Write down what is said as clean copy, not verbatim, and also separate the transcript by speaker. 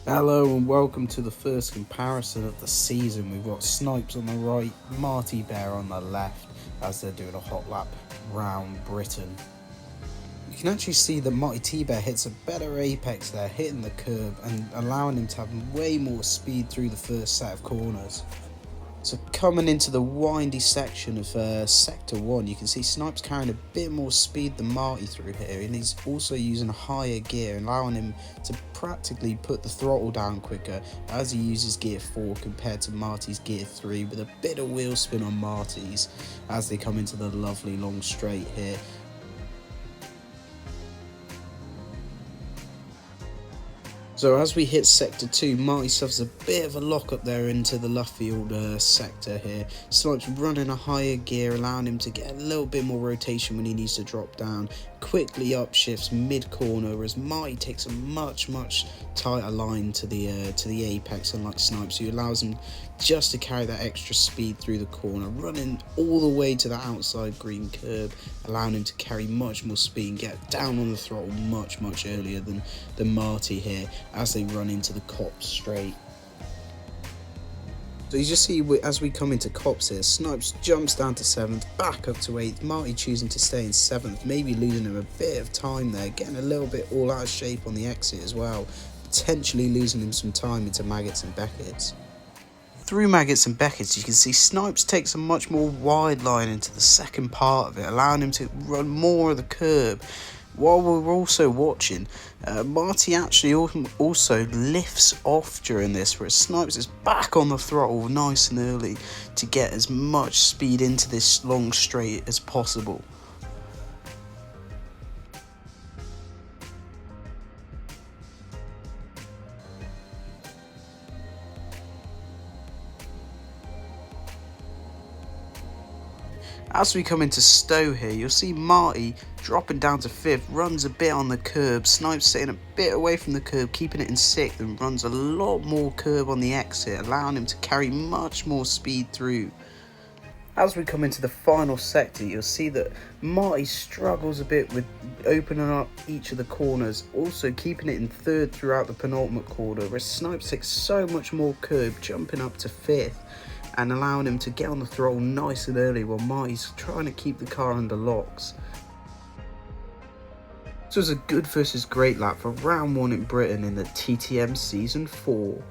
Speaker 1: Hello and welcome to the first comparison of the season. We've got Snipes on the right, Marty Bear on the left as they're doing a hot lap round Britain. You can actually see that Marty T-Bear hits a better apex there, hitting the curb and allowing him to have way more speed through the first set of corners. So coming into the windy section of Sector 1, you can see Snipes carrying a bit more speed than Marty through here, and he's also using a higher gear, allowing him to practically put the throttle down quicker as he uses gear 4 compared to Marty's gear 3, with a bit of wheel spin on Marty's as they come into the lovely long straight here. So as we hit Sector 2, Marty suffers a bit of a lock up there into the Luffield sector here. Snipes running a higher gear, allowing him to get a little bit more rotation when he needs to drop down. Quickly upshifts mid-corner as Marty takes a much tighter line to the apex, unlike Snipes, who allows him just to carry that extra speed through the corner, running all the way to the outside green curb, allowing him to carry much more speed and get down on the throttle much earlier than Marty here as they run into the Copse straight. So you just see as we come into Copse here, Snipes jumps down to 7th, back up to 8th, Marty choosing to stay in 7th, maybe losing him a bit of time there, getting a little bit all out of shape on the exit as well, potentially losing him some time into Maggots and Beckett's. Through Maggots and Beckett's, you can see Snipes takes a much more wide line into the second part of it, allowing him to run more of the curb. While we're also watching, Marty actually also lifts off during this, where Snipes is back on the throttle nice and early to get as much speed into this long straight as possible. As we come into Stowe here, you'll see Marty dropping down to 5th, runs a bit on the curb, Snipes staying a bit away from the curb, keeping it in 6th, and runs a lot more curb on the exit, allowing him to carry much more speed through. As we come into the final sector, you'll see that Marty struggles a bit with opening up each of the corners, also keeping it in 3rd throughout the penultimate corner, where Snipes takes so much more curb, jumping up to 5th, and allowing him to get on the throttle nice and early while Marty's trying to keep the car under locks. This was a good versus great lap for round 1 in Britain in the TTM Season 4.